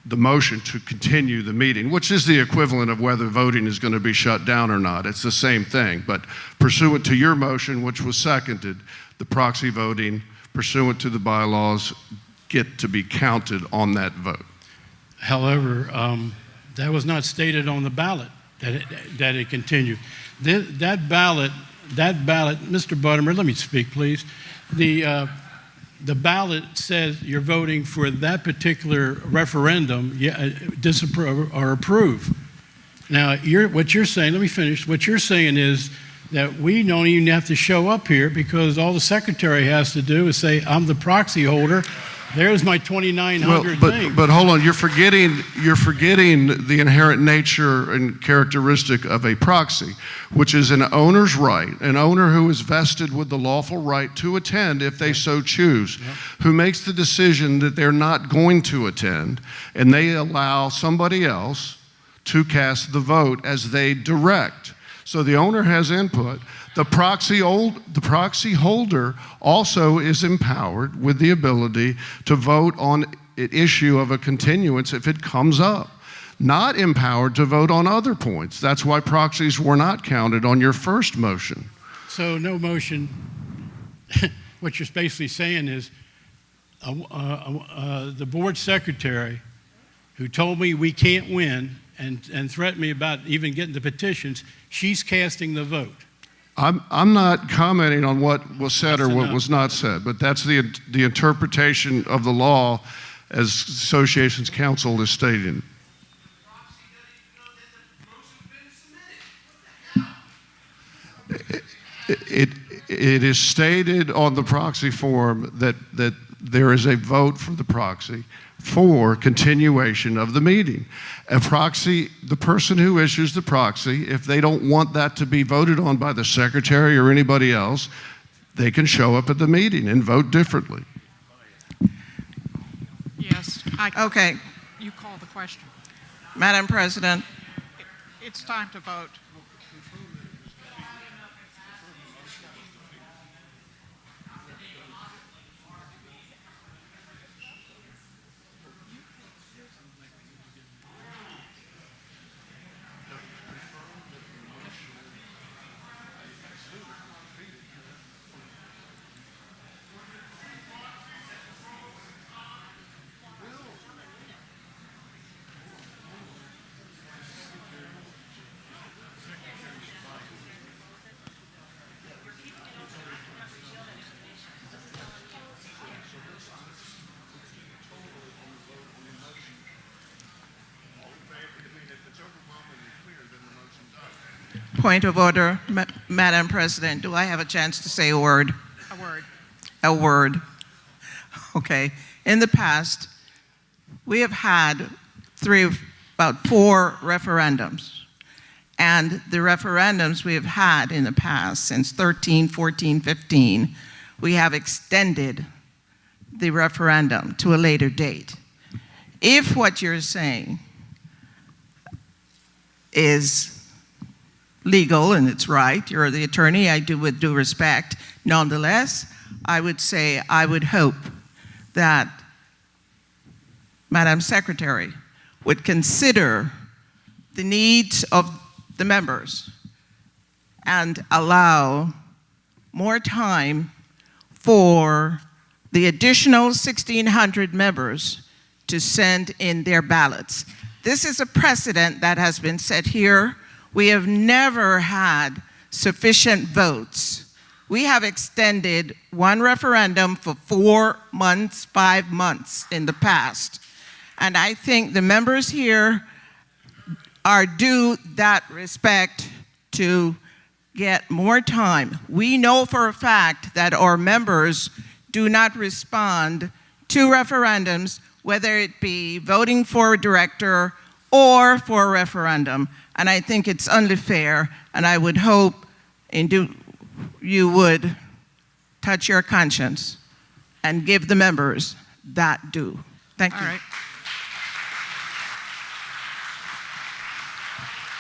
the motion to continue the meeting, which is the equivalent of whether voting is going to be shut down or not. It's the same thing. But pursuant to your motion, which was seconded, the proxy voting pursuant to the bylaws get to be counted on that vote. However, that was not stated on the ballot, that it continued. That ballot, Mr. Buttermore, let me speak, please. The ballot says you're voting for that particular referendum, disapprove or approve. Now, what you're saying, let me finish. What you're saying is that we don't even have to show up here, because all the secretary has to do is say, I'm the proxy holder. There's my 2,900 thing. But hold on, you're forgetting the inherent nature and characteristic of a proxy, which is an owner's right, an owner who is vested with the lawful right to attend if they so choose, who makes the decision that they're not going to attend, and they allow somebody else to cast the vote as they direct. So the owner has input. The proxy holder also is empowered with the ability to vote on an issue of a continuance if it comes up. Not empowered to vote on other points. That's why proxies were not counted on your first motion. So no motion. What you're basically saying is the board secretary, who told me we can't win and threatened me about even getting the petitions, she's casting the vote. I'm not commenting on what was said or what was not said, but that's the interpretation of the law as Associations Council is stating. It is stated on the proxy form that there is a vote for the proxy for continuation of the meeting. A proxy, the person who issues the proxy, if they don't want that to be voted on by the secretary or anybody else, they can show up at the meeting and vote differently. Yes. Okay. You call the question. Madam President, It's time to vote. point of order, Madam President. Do I have a chance to say a word? A word. a word. Okay. In the past, we have had about 4 referendums. And the referendums we have had in the past, since 13, 14, 15, we have extended the referendum to a later date. If what you're saying is legal and it's right, you're the attorney, I do with due respect. Nonetheless, I would say I would hope that Madam Secretary would consider the needs of the members and allow more time for the additional 1,600 members to send in their ballots. This is a precedent that has been set here. We have never had sufficient votes. We have extended one referendum for 4 months, 5 months in the past. And I think the members here are due that respect to get more time. We know for a fact that our members do not respond to referendums, whether it be voting for a director or for a referendum. And I think it's unfair, and I would hope you would touch your conscience and give the members that due. Thank you. All right.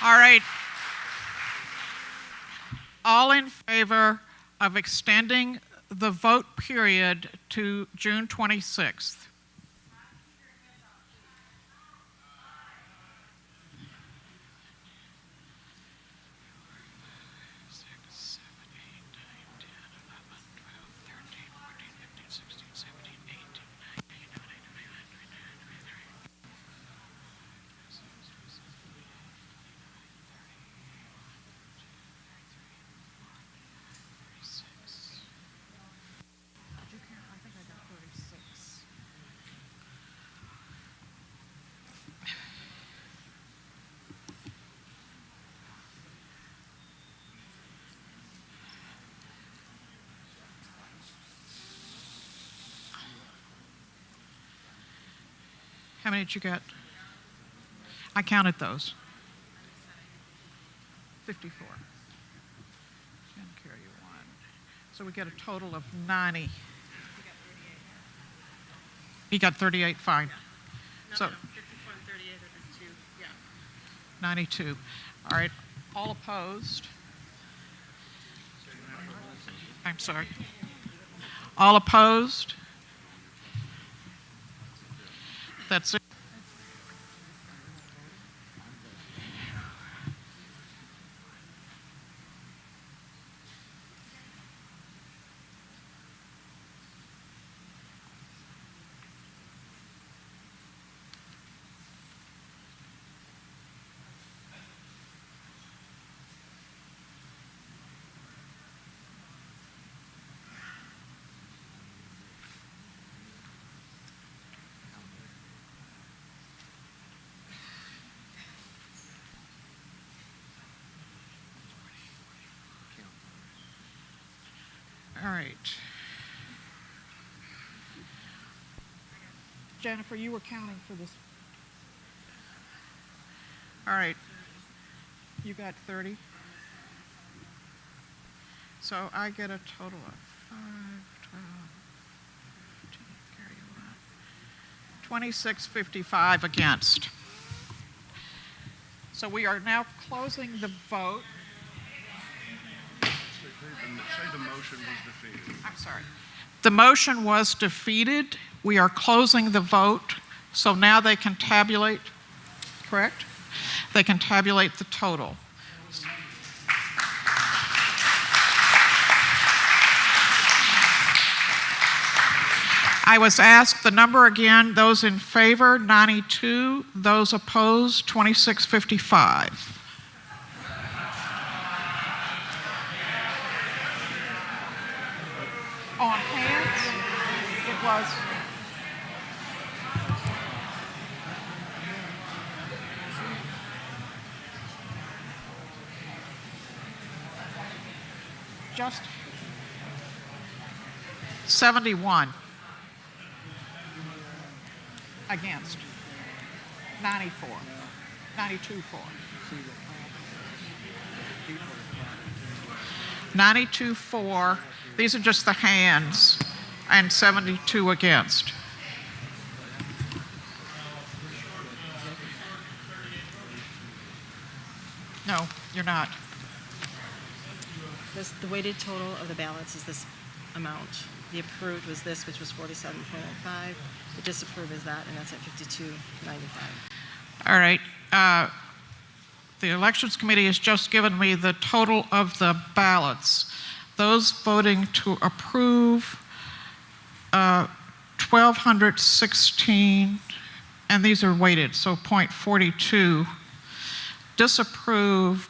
All right. All in favor of extending the vote period to June 26th? How many did you get? I counted those. 54. 10 carry 1. So we get a total of 90. You got 38, fine. So 54 and 38 are the 2, yeah. 92. All right, all opposed? I'm sorry. All opposed? That's it. All right. Jennifer, you were counting for this. All right. You got 30. So I get a total of 5, 12, 15, carry 1. 2655 against. So we are now closing the vote. Say the motion was defeated. I'm sorry. The motion was defeated. We are closing the vote. So now they can tabulate, correct? They can tabulate the total. I was asked the number again. Those in favor, 92. Those opposed, 2655. On hands, it was just 71. Against. 94. 92 for. 92 for. These are just the hands. And 72 against. No, you're not. The weighted total of the ballots is this amount. The approved was this, which was 47.05. The disapproved is that, and that's at 52.95. All right. The Elections Committee has just given me the total of the ballots. Those voting to approve, 1,216, and these are weighted, so 0.42. Disapprove,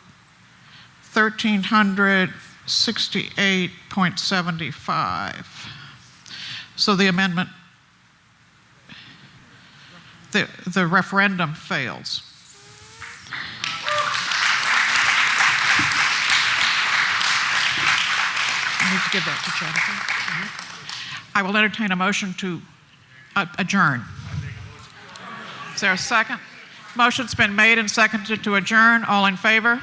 1,368.75. So the amendment, the referendum fails. I need to give that to Jennifer. I will entertain a motion to adjourn. Is there a second? Motion's been made and seconded to adjourn. All in favor?